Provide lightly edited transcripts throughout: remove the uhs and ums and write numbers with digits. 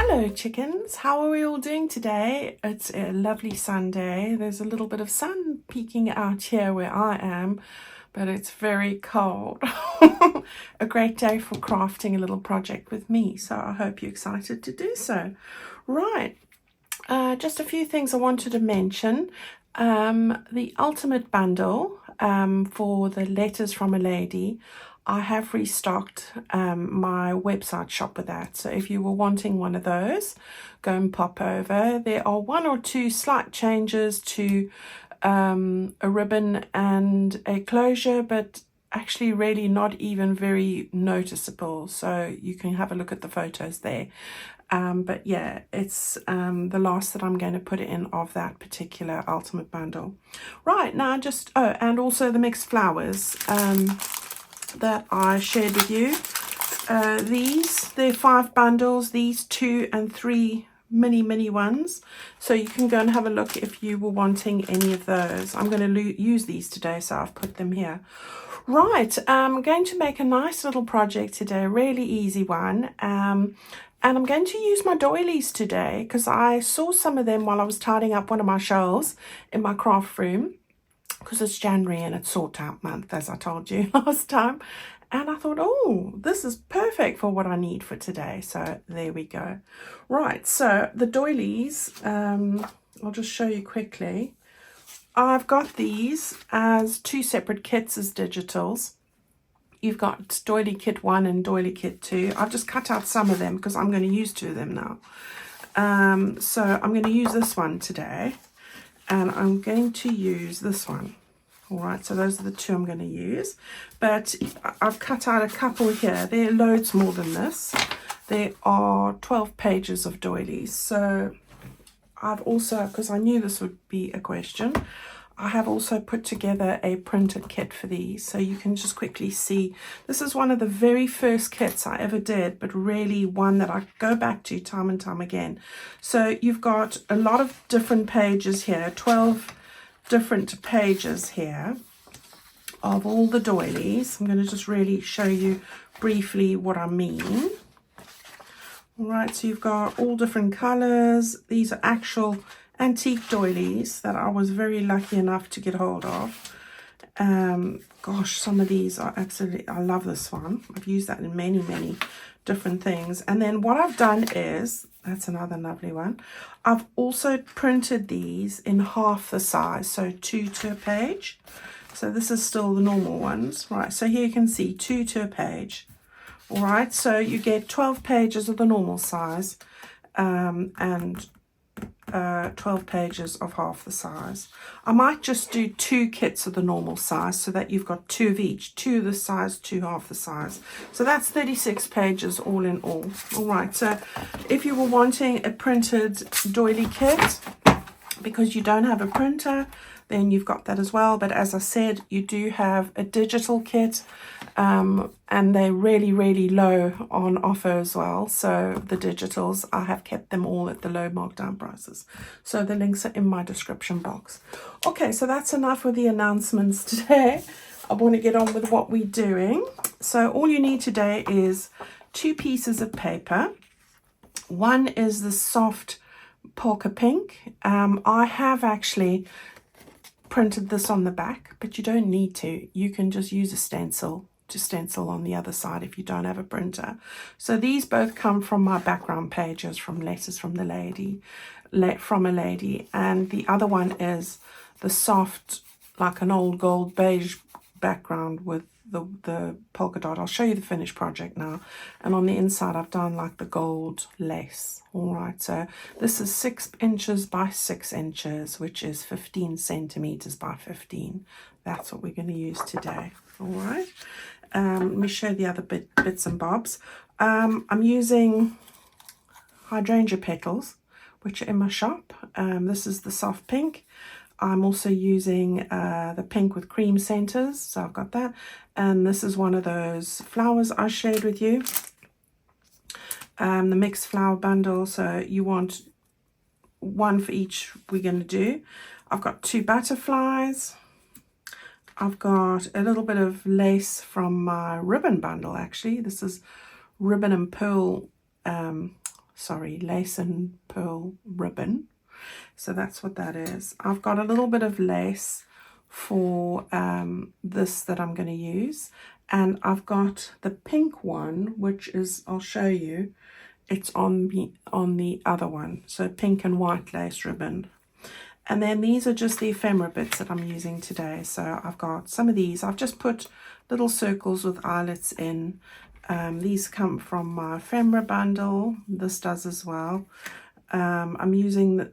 Hello chickens, how are we all doing today? It's a lovely Sunday. There's a little bit of sun peeking out here where I am, but it's very cold. A great day for crafting a little project with me, so I hope you're excited to do so. Right, just a few things I wanted to mention. The ultimate bundle for the letters from a lady, I have restocked my website shop with that. So if you were wanting one of those, go and pop over. There are one or two slight changes to a ribbon and a closure, but actually really not even very noticeable. So you can have a look at the photos there. But yeah, it's the last that I'm going to put in of that particular ultimate bundle. Right, now just, oh, and also the mixed flowers that I shared with you. They're 5 bundles, these 2 and 3 mini ones. So you can go and have a look if you were wanting any of those. I'm going to use these today, so I've put them here. Right, I'm going to make a nice little project today, a really easy one. And I'm going to use my doilies today because I saw some of them while I was tidying up one of my shelves in my craft room, because it's January and it's sort out month, as I told you last time. And I thought, oh, this is perfect for what I need for today. So there we go. Right, so the doilies, I'll just show you quickly. I've got these as 2 separate kits as digitals. You've got Doily Kit 1 and Doily Kit 2. I've just cut out some of them because I'm going to use 2 of them now. So I'm going to use this one today. And I'm going to use this one. All right, so those are the 2 I'm going to use. But I've cut out a couple here. There are loads more than this. There are 12 pages of doilies. So I've also, because I knew this would be a question, I have also put together a printed kit for these, so you can just quickly see. This is one of the very first kits I ever did, but really one that I go back to time and time again. So you've got a lot of different pages here, 12 different pages here of all the doilies. I'm going to just really show you briefly what I mean. All right, so you've got all different colors. These are actual antique doilies that I was very lucky enough to get hold of. Gosh, some of these are absolutely, I love this one. I've used that in many different things. And then what I've done is, that's another lovely one, I've also printed these in half the size, so 2 to a page. So this is still the normal ones, right? So here you can see 2 to a page. All right, so you get 12 pages of the normal size and 12 pages of half the size. I might just do 2 kits of the normal size so that you've got 2 of each, 2 the size, 2 half the size. So that's 36 pages all in all. All right, so if you were wanting a printed doily kit because you don't have a printer, then you've got that as well. But as I said, you do have a digital kit, and they're really low on offer as well. So the digitals, I have kept them all at the low markdown prices. So the links are in my description box. Okay, so that's enough with the announcements today. I want to get on with what we're doing. So all you need today is 2 pieces of paper. One is the soft polka pink. I have actually printed this on the back, but you don't need to. You can just use a stencil to stencil on the other side if you don't have a printer. So these both come from my background pages from Letters from the Lady, from a Lady, and the other one is the soft, like an old gold beige background with the polka dot. I'll show you the finished project now. And on the inside I've done like the gold lace. All right, so this is 6 inches by 6 inches, which is 15 centimeters by 15. That's what we're going to use today. All right, let me show the other bits and bobs. I'm using hydrangea petals, which are in my shop. This is the soft pink. I'm also using the pink with cream centers, so I've got that. And this is one of those flowers I shared with you, the mixed flower bundle. So you want 1 for each we're going to do. I've got 2 butterflies. I've got a little bit of lace from my ribbon bundle, actually. This is ribbon and pearl sorry, lace and pearl ribbon. So that's what that is. I've got a little bit of lace for this that I'm going to use, and I've got the pink one, which is, I'll show you, it's on the other one, so pink and white lace ribbon. And then these are just the ephemera bits that I'm using today. So I've got some of these, I've just put little circles with eyelets in. These come from my ephemera bundle, this does as well. I'm using the,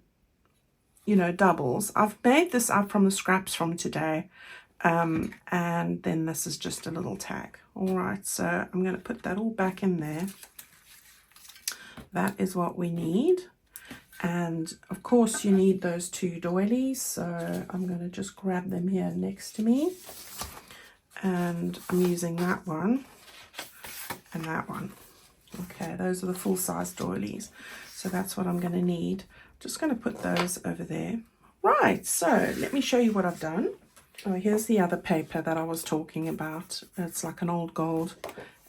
you know, doubles. I've made this up from the scraps from today, and then this is just a little tag. All right, so I'm going to put that all back in there. That is what we need, and of course you need those two doilies, so I'm going to just grab them here next to me, and I'm using that one and that one. Okay, those are the full-size doilies, so that's what I'm going to need. Just going to put those over there. Right, so let me show you what I've done. Oh, here's the other paper that I was talking about. It's like an old gold,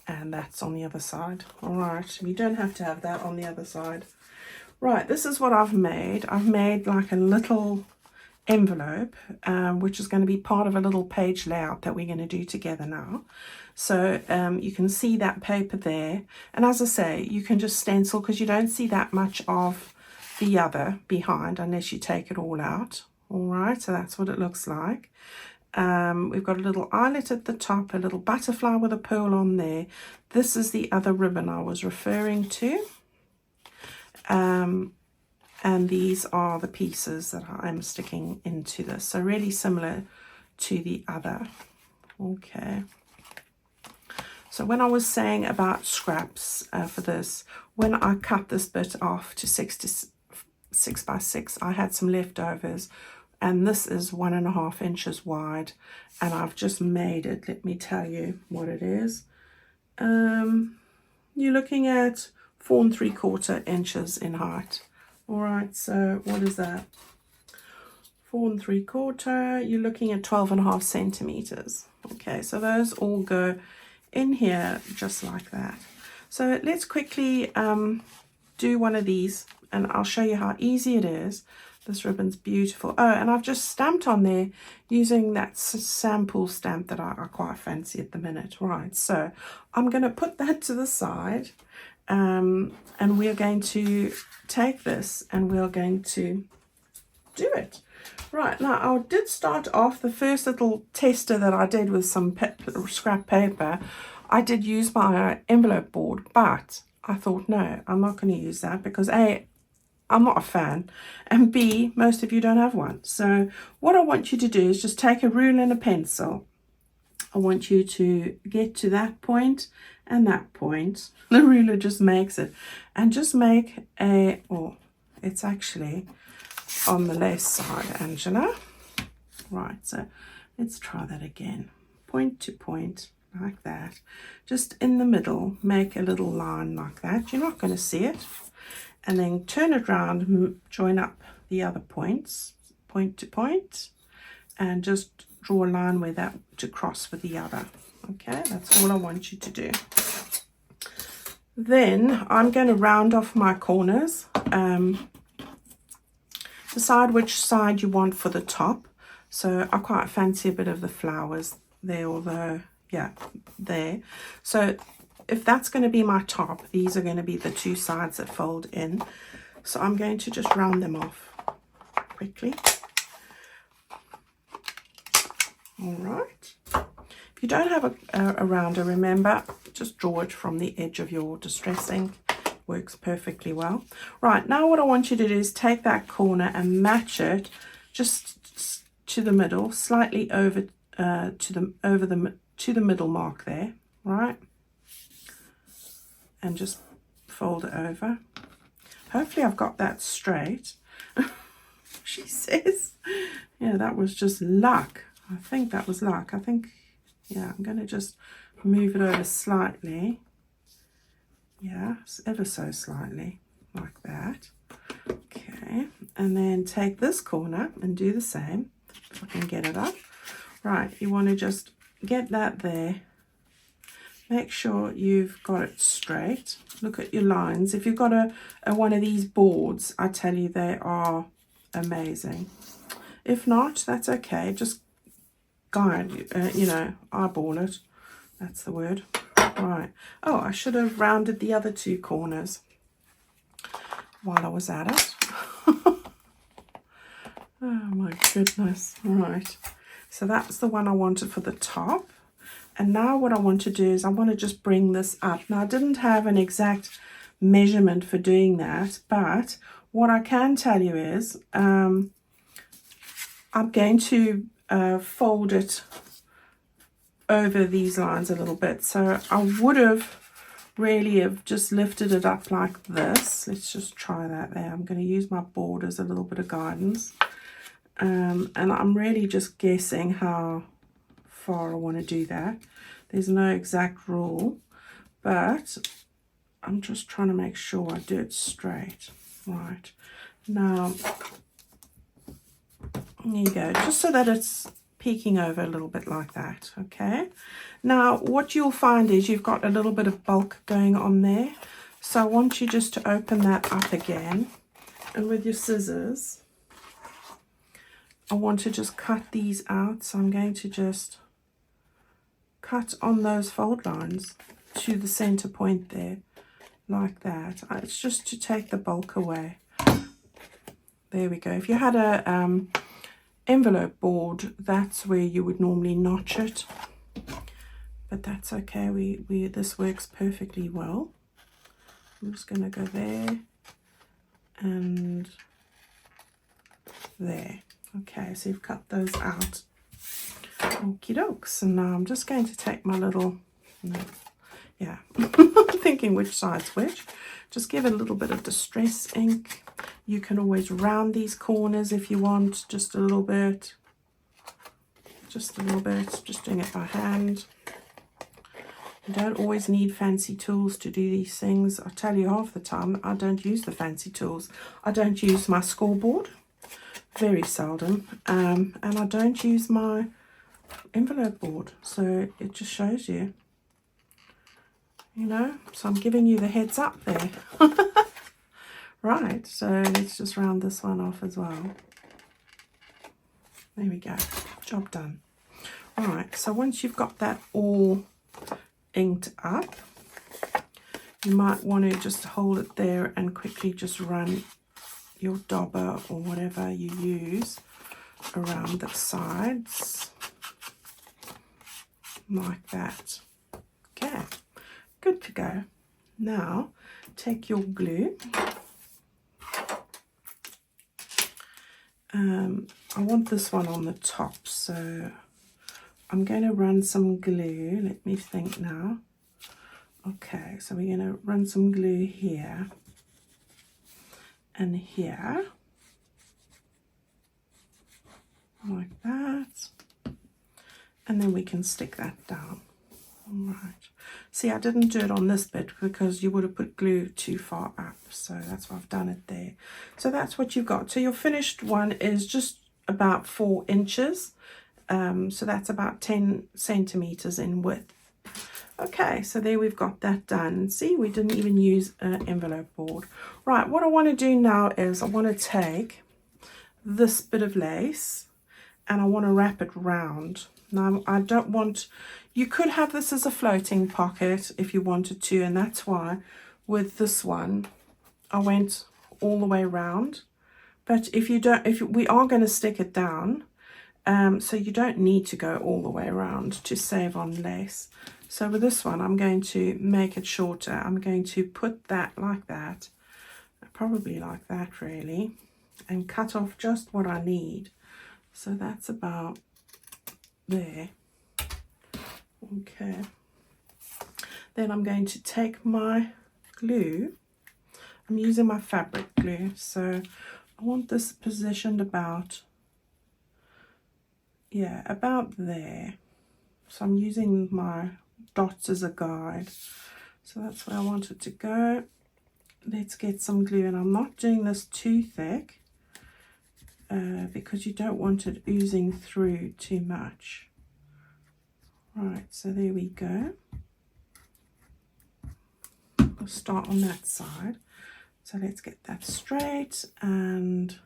and that's on the other side. All right, you don't have to have that on the other side. Right, this is what I've made. I've made like a little envelope, which is going to be part of a little page layout that we're going to do together now. So you can see that paper there, and as I say, you can just stencil because you don't see that much of the other behind unless you take it all out. All right, so that's what it looks like. We've got a little eyelet at the top, a little butterfly with a pearl on there. This is the other ribbon I was referring to, and these are the pieces that I'm sticking into this, so really similar to the other. Okay, so when I was saying about scraps for this, when I cut this bit off to 6 by 6, I had some leftovers, and this is 1.5 inches wide, and I've just made it. Let me tell you what it is. You're looking at 4 3/4 inches in height. All right, so what is that? 4 3/4, you're looking at 12.5 centimeters. Okay, so those all go in here just like that. So let's quickly do one of these, and I'll show you how easy it is. This ribbon's beautiful. Oh, and I've just stamped on there using that sample stamp that I quite fancy at the minute. Right, so I'm going to put that to the side, and we're going to take this and we're going to do it. Right, now I did start off the first little tester that I did with some scrap paper. I did use my envelope board, but I thought, no, I'm not going to use that because A, I'm not a fan, and B, most of you don't have one. So what I want you to do is just take a ruler and a pencil. I want you to get to that point and that point. The ruler just makes it, and just make a, oh, it's actually on the left side, Angela. Right, so let's try that again. Point to point like that. Just in the middle, make a little line like that. You're not going to see it. And then turn it around, join up the other points, point to point, and just draw a line where that to cross with the other. Okay, that's all I want you to do. Then I'm going to round off my corners. Decide which side you want for the top. So I quite fancy a bit of the flowers there, although, yeah, there. So if that's going to be my top, these are going to be the two sides that fold in. So I'm going to just round them off quickly. All right. If you don't have a rounder, remember, just draw it from the edge of your distress ink. Works perfectly well. Right, now what I want you to do is take that corner and match it just to the middle, slightly over to the middle mark there, right? And just fold it over. Hopefully I've got that straight. She says, yeah, that was just luck. I think that was luck. I think, yeah, I'm going to just move it over slightly. Yeah, ever so slightly, like that. Okay, and then take this corner and do the same, if I can get it up. Right, you want to just get that there, make sure you've got it straight. Look at your lines. If you've got a one of these boards, I tell you, they are amazing. If not, that's okay. Just guide, you know, eyeball it. That's the word. Right. Oh, I should have rounded the other two corners while I was at it. Oh my goodness. Right. So that's the one I wanted for the top. And now what I want to do is I want to just bring this up. Now I didn't have an exact measurement for doing that, but what I can tell you is I'm going to fold it over these lines a little bit. So I would have really have just lifted it up like this. Let's just try that there. I'm going to use my board as a little bit of guidance. And I'm really just guessing how far I want to do that. There's no exact rule, but I'm just trying to make sure I do it straight. Right. Now, there you go. Just so that it's peeking over a little bit like that. Okay. Now, what you'll find is you've got a little bit of bulk going on there. So I want you just to open that up again. And with your scissors, I want to just cut these out. So I'm going to just cut on those fold lines to the center point there, like that. It's just to take the bulk away. There we go. If you had a envelope board, that's where you would normally notch it, but that's okay. This works perfectly well. I'm just going to go there and there. Okay, so you've cut those out. Okie dokes. And now I'm just going to take my little, yeah, thinking which side's which. Just give it a little bit of distress ink. You can always round these corners if you want, just a little bit. Just a little bit, just doing it by hand. You don't always need fancy tools to do these things. I tell you, half the time I don't use the fancy tools. I don't use my scoreboard, very seldom, and I don't use my envelope board, so it just shows you, you know. So I'm giving you the heads up there. Right, so let's just round this one off as well. There we go, job done. All right, so once you've got that all inked up, you might want to just hold it there and quickly just run your dauber or whatever you use around the sides like that. Okay, good to go. Now take your glue. I want this one on the top, so I'm going to run some glue. Let me think now. Okay, so we're going to run some glue here and here, like that, and then we can stick that down. All right. See, I didn't do it on this bit because you would have put glue too far up, so that's why I've done it there. So that's what you've got. So your finished one is just about 4 inches. So that's about 10 centimeters in width. Okay, so there we've got that done. See, we didn't even use an envelope board. Right, what I want to do now is I want to take this bit of lace and I want to wrap it round. Now, I don't want, you could have this as a floating pocket if you wanted to, and that's why with this one I went all the way around. But if you don't, we are going to stick it down, so you don't need to go all the way around to save on lace. So with this one, I'm going to make it shorter. I'm going to put that like that, probably like that really, and cut off just what I need. So that's about there. Okay. Then I'm going to take my glue. I'm using my fabric glue, so I want this positioned about, yeah, about there. So I'm using my dots as a guide. So that's where I want it to go. Let's get some glue, and I'm not doing this too thick because you don't want it oozing through too much. Right, so there we go. We'll start on that side. So let's get that straight, and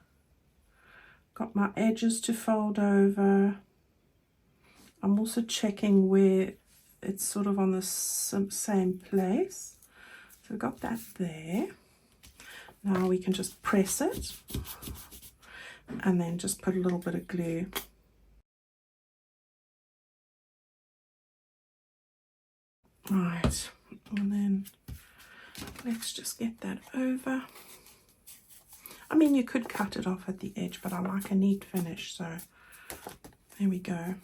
got my edges to fold over. I'm also checking where it's sort of on the same place. So we've got that there. Now we can just press it and then just put a little bit of glue. Right, and then let's just get that over. I mean, you could cut it off at the edge, but I like a neat finish, so there we go.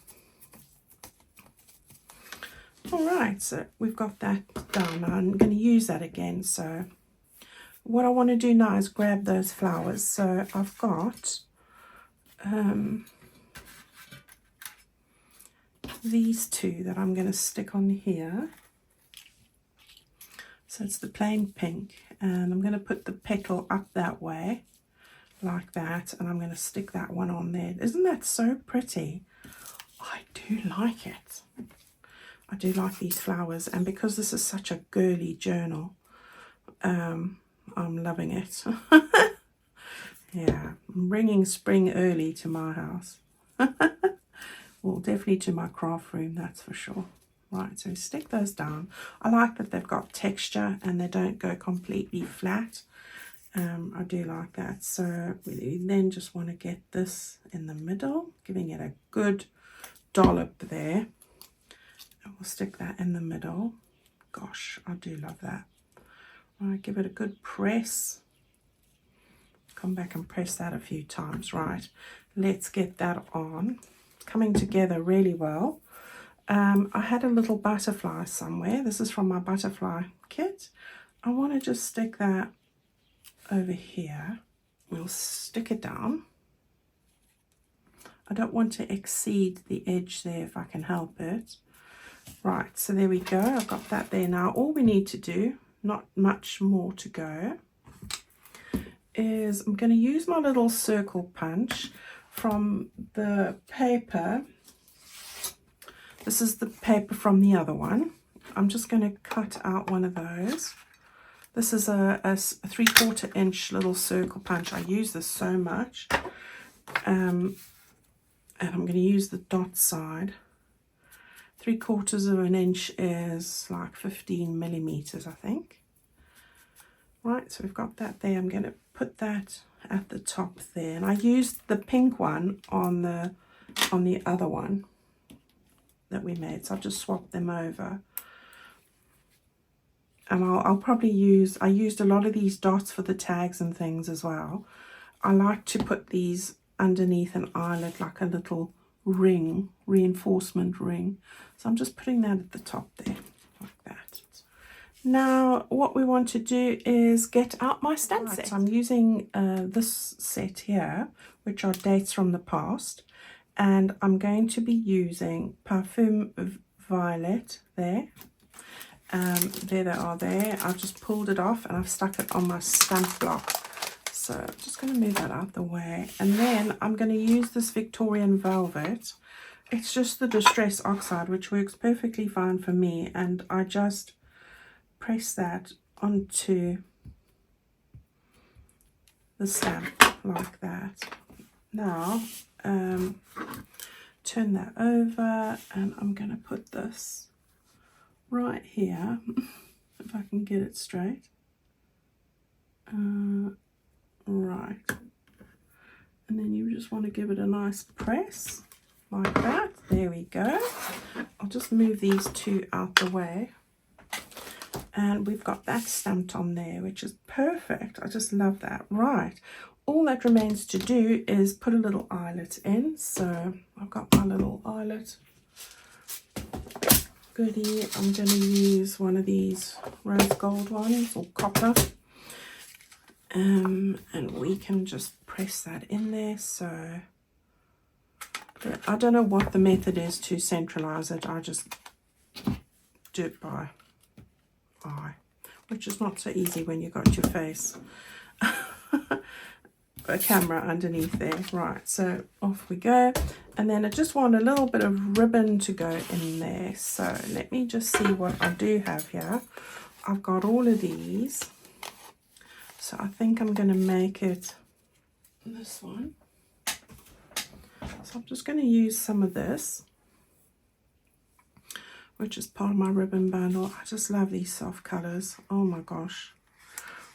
All right, so we've got that done. I'm going to use that again. So what I want to do now is grab those flowers. So I've got these two that I'm going to stick on here. So it's the plain pink, and I'm going to put the petal up that way like that, and I'm going to stick that one on there. Isn't that so pretty? I do like it. I do like these flowers, and because this is such a girly journal, I'm loving it. Yeah, I'm bringing spring early to my house. Well, definitely to my craft room, that's for sure. Right, so stick those down. I like that they've got texture and they don't go completely flat. I do like that. So we then just want to get this in the middle, giving it a good dollop there. And we'll stick that in the middle. Gosh, I do love that. Right, give it a good press. Come back and press that a few times. Right, let's get that on. It's coming together really well. I had a little butterfly somewhere. This is from my butterfly kit. I want to just stick that over here. We'll stick it down. I don't want to exceed the edge there if I can help it. Right, so there we go. I've got that there now. All we need to do, not much more to go, is I'm going to use my little circle punch from the paper. This is the paper from the other one. I'm just going to cut out one of those. This is a 3/4 inch little circle punch. I use this so much. And I'm going to use the dot side. 3/4 inch is like 15 millimeters, I think. Right, so we've got that there. I'm going to put that at the top there. And I used the pink one on the other one that we made, so I've just swapped them over. And I'll probably use, I used a lot of these dots for the tags and things as well. I like to put these underneath an eyelet, like a little ring, reinforcement ring. So I'm just putting that at the top there, like that. Now what we want to do is get out my stamp set. So I'm using this set here, which are dates from the past. And I'm going to be using Parfum Violet there. There they are there. I've just pulled it off and I've stuck it on my stamp block. So I'm just going to move that out the way. And then I'm going to use this Victorian Velvet. It's just the Distress Oxide, which works perfectly fine for me. And I just press that onto the stamp like that. Now, turn that over, and I'm going to put this right here, if I can get it straight. Right, and then you just want to give it a nice press like that. There we go. I'll just move these two out the way, and we've got that stamped on there, which is perfect. I just love that. Right, all that remains to do is put a little eyelet in. So I've got my little eyelet goodie. I'm going to use one of these rose gold ones, or copper. And we can just press that in there. So I don't know what the method is to centralize it. I just do it by eye, which is not so easy when you got your face. A camera underneath there. Right, so off we go. And then I just want a little bit of ribbon to go in there. So let me just see what I do have here. I've got all of these, so I think I'm going to make it this one. So I'm just going to use some of this, which is part of my ribbon bundle. I just love these soft colours. Oh my gosh.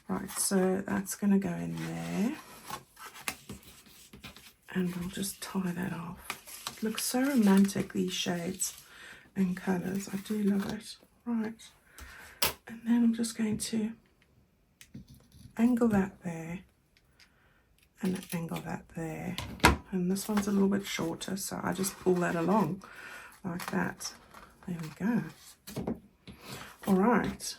Right, so that's going to go in there. And we'll just tie that off. It looks so romantic, these shades and colours. I do love it. Right. And then I'm just going to angle that there. And angle that there. And this one's a little bit shorter, so I just pull that along like that. There we go. All right.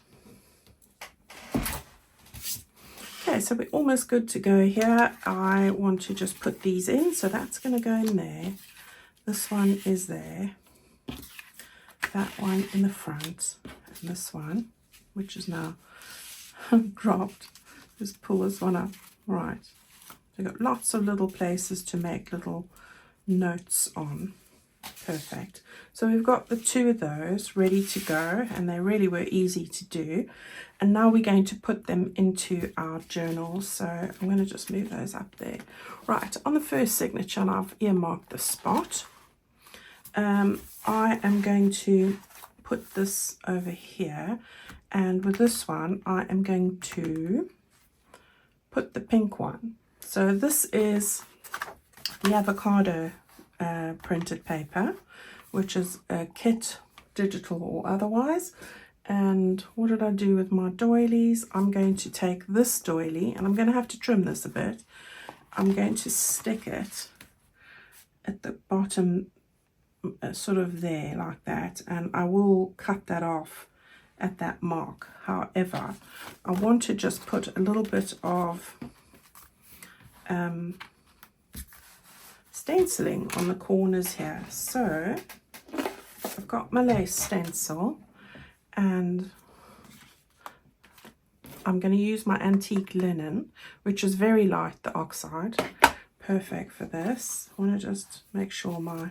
Okay, so we're almost good to go here. I want to just put these in, so that's going to go in there. This one is there. That one in the front. And this one, which is now dropped. Just pull this one up. Right. We've got lots of little places to make little notes on. Perfect. So we've got the two of those ready to go, and they really were easy to do. And now we're going to put them into our journal. So I'm going to just move those up there. Right, on the first signature, and I've earmarked the spot. I am going to put this over here, and with this one I am going to put the pink one. So this is the avocado printed paper, which is a kit, digital or otherwise. And what did I do with my doilies? I'm going to take this doily, and I'm going to have to trim this a bit. I'm going to stick it at the bottom, sort of there like that, and I will cut that off at that mark. However, I want to just put a little bit of stenciling on the corners here. So I've got my lace stencil, and I'm going to use my antique linen, which is very light, the oxide. Perfect for this. I want to just make sure my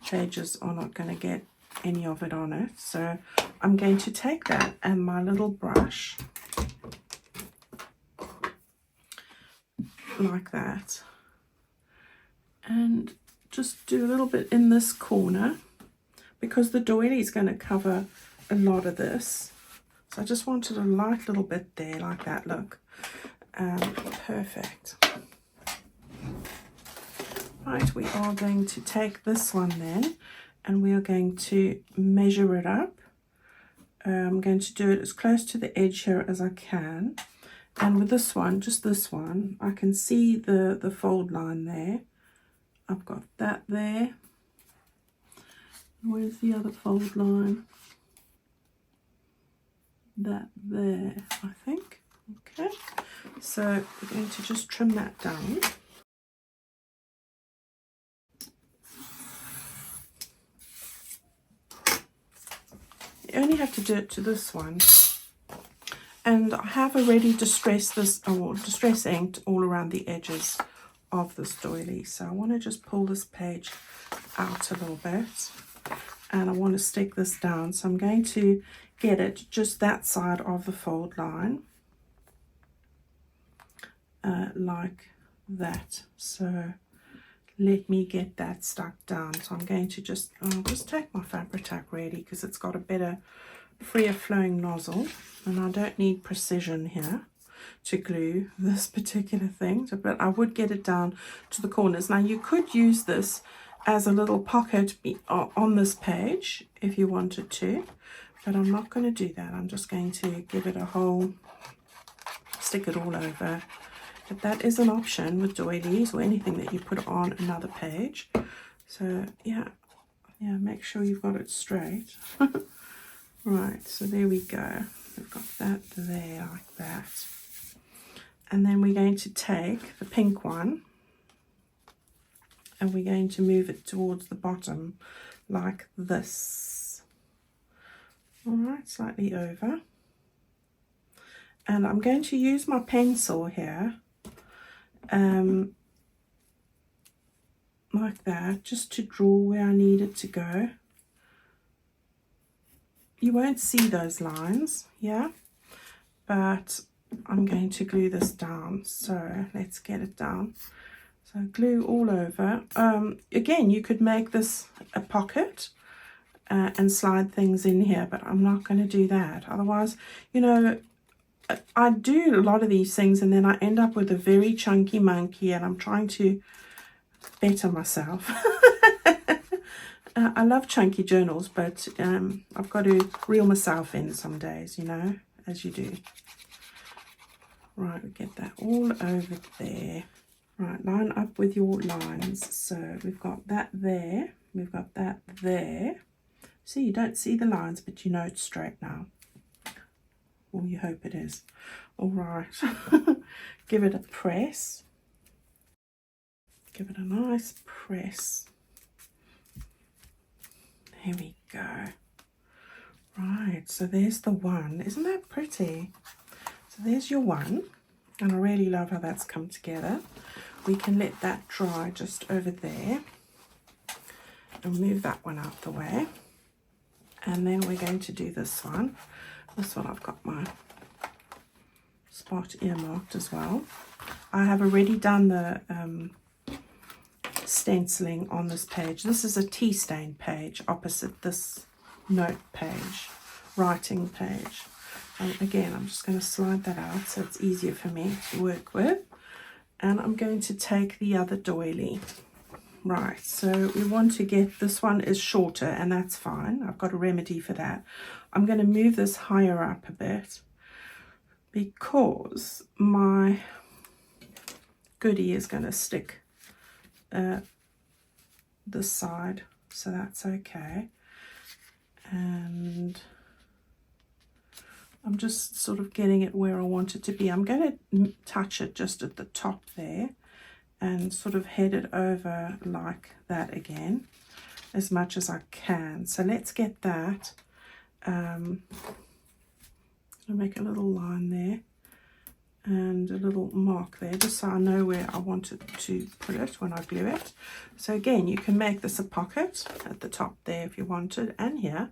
pages are not going to get any of it on it. So I'm going to take that and my little brush like that, and just do a little bit in this corner, because the doily is going to cover a lot of this. So I just wanted a light little bit there like that. Look, perfect. Right, we are going to take this one then, and we are going to measure it up. I'm going to do it as close to the edge here as I can. And with this one, just this one, I can see the fold line there. I've got that there. Where's the other fold line? That there, I think. Okay, so we're going to just trim that down. You only have to do it to this one. And I have already distressed this, or distress inked all around the edges of this doily. So I want to just pull this page out a little bit, and I want to stick this down. So I'm going to get it just that side of the fold line, like that. So let me get that stuck down. So I'm going to just, I'll just take my Fabri-Tac ready, because it's got a better, freer flowing nozzle, and I don't need precision here to glue this particular thing. So, but I would get it down to the corners. Now you could use this as a little pocket on this page if you wanted to, but I'm not going to do that. I'm just going to give it a whole, stick it all over. But that is an option with doilies or anything that you put on another page. So yeah, make sure you've got it straight. Right, so there we go. We've got that there like that. And then we're going to take the pink one, and we're going to move it towards the bottom like this. All right, slightly over. And I'm going to use my pencil here, like that, just to draw where I need it to go. you won't see those lines, yeah, but I'm going to glue this down. So let's get it down. So glue all over. Again, you could make this a pocket and slide things in here, but I'm not going to do that. Otherwise, you know, I do a lot of these things and then I end up with a very chunky monkey, and I'm trying to better myself. I love chunky journals, but I've got to reel myself in some days, you know, as you do. Right, we get that all over there. Right, line up with your lines. So we've got that there, we've got that there. See, you don't see the lines, but you know it's straight now. Or you hope it is. All right, give it a press. Give it a nice press. There we go. Right, so there's the one. Isn't that pretty? So there's your one. And I really love how that's come together. We can let that dry just over there. And move that one out the way. And then we're going to do this one. This one I've got my spot earmarked as well. I have already done the stenciling on this page. This is a tea stain page opposite this note page, writing page. And again, I'm just going to slide that out so it's easier for me to work with. And I'm going to take the other doily. Right, so we want to get, this one is shorter, and that's fine. I've got a remedy for that. I'm going to move this higher up a bit because my goodie is going to stick this side, so that's okay. And I'm just sort of getting it where I want it to be. I'm going to touch it just at the top there and sort of head it over like that again as much as I can. So let's get that. I'll make a little line there and a little mark there just so I know where I want it to put it when I glue it. So again, you can make this a pocket at the top there if you wanted, and here,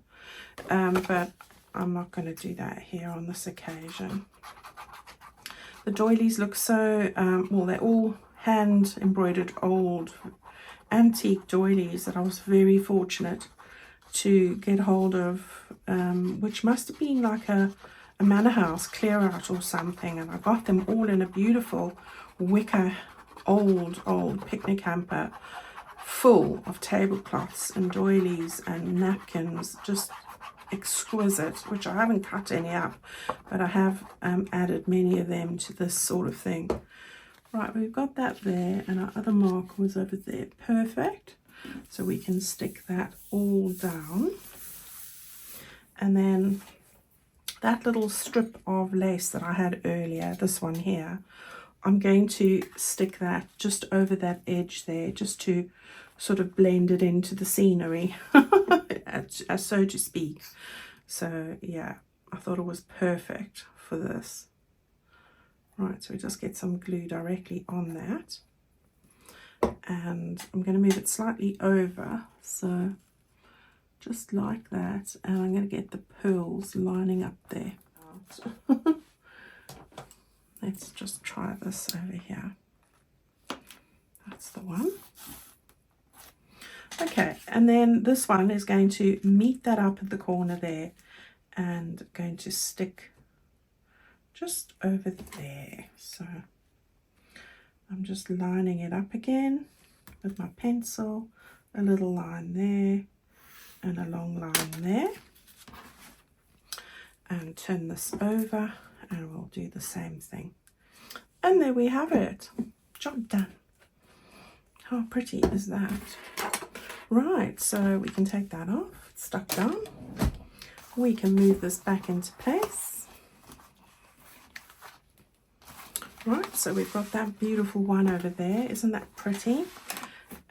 but I'm not going to do that here on this occasion. The doilies look so, well, they're all hand embroidered old antique doilies that I was very fortunate to get hold of, which must have been like a manor house clear out or something, and I got them all in a beautiful wicker old picnic hamper full of tablecloths and doilies and napkins, just exquisite, which I haven't cut any up, but I have added many of them to this sort of thing. Right, we've got that there, and our other mark was over there. Perfect. So we can stick that all down. And then that little strip of lace that I had earlier, this one here, I'm going to stick that just over that edge there, just to sort of blend it into the scenery, so to speak. So yeah, I thought it was perfect for this. Right, so we just get some glue directly on that, and I'm going to move it slightly over, so just like that, and I'm going to get the pearls lining up there. Let's just try this over here. That's the one. Okay, and then this one is going to meet that up at the corner there and going to stick just over there. So I'm just lining it up again with my pencil, a little line there and a long line there, and turn this over and we'll do the same thing. And there we have it. Job done. How pretty is that? Right, so we can take that off. It's stuck down. We can move this back into place. Right, so we've got that beautiful one over there. Isn't that pretty?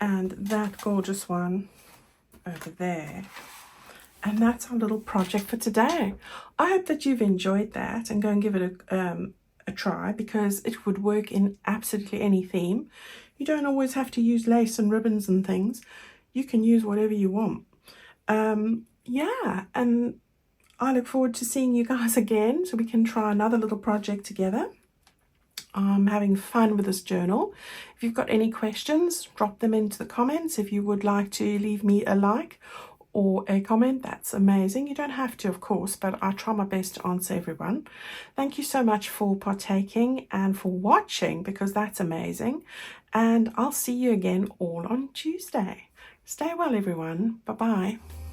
And that gorgeous one over there. And that's our little project for today. I hope that you've enjoyed that and go and give it a try, because it would work in absolutely any theme. You don't always have to use lace and ribbons and things. You can use whatever you want. Yeah, and I look forward to seeing you guys again so we can try another little project together. I'm having fun with this journal. If you've got any questions, drop them into the comments. If you would like to leave me a like or a comment, that's amazing. You don't have to, of course, but I try my best to answer everyone. Thank you so much for partaking and for watching, because that's amazing. And I'll see you again all on Tuesday. Stay well, everyone. Bye-bye.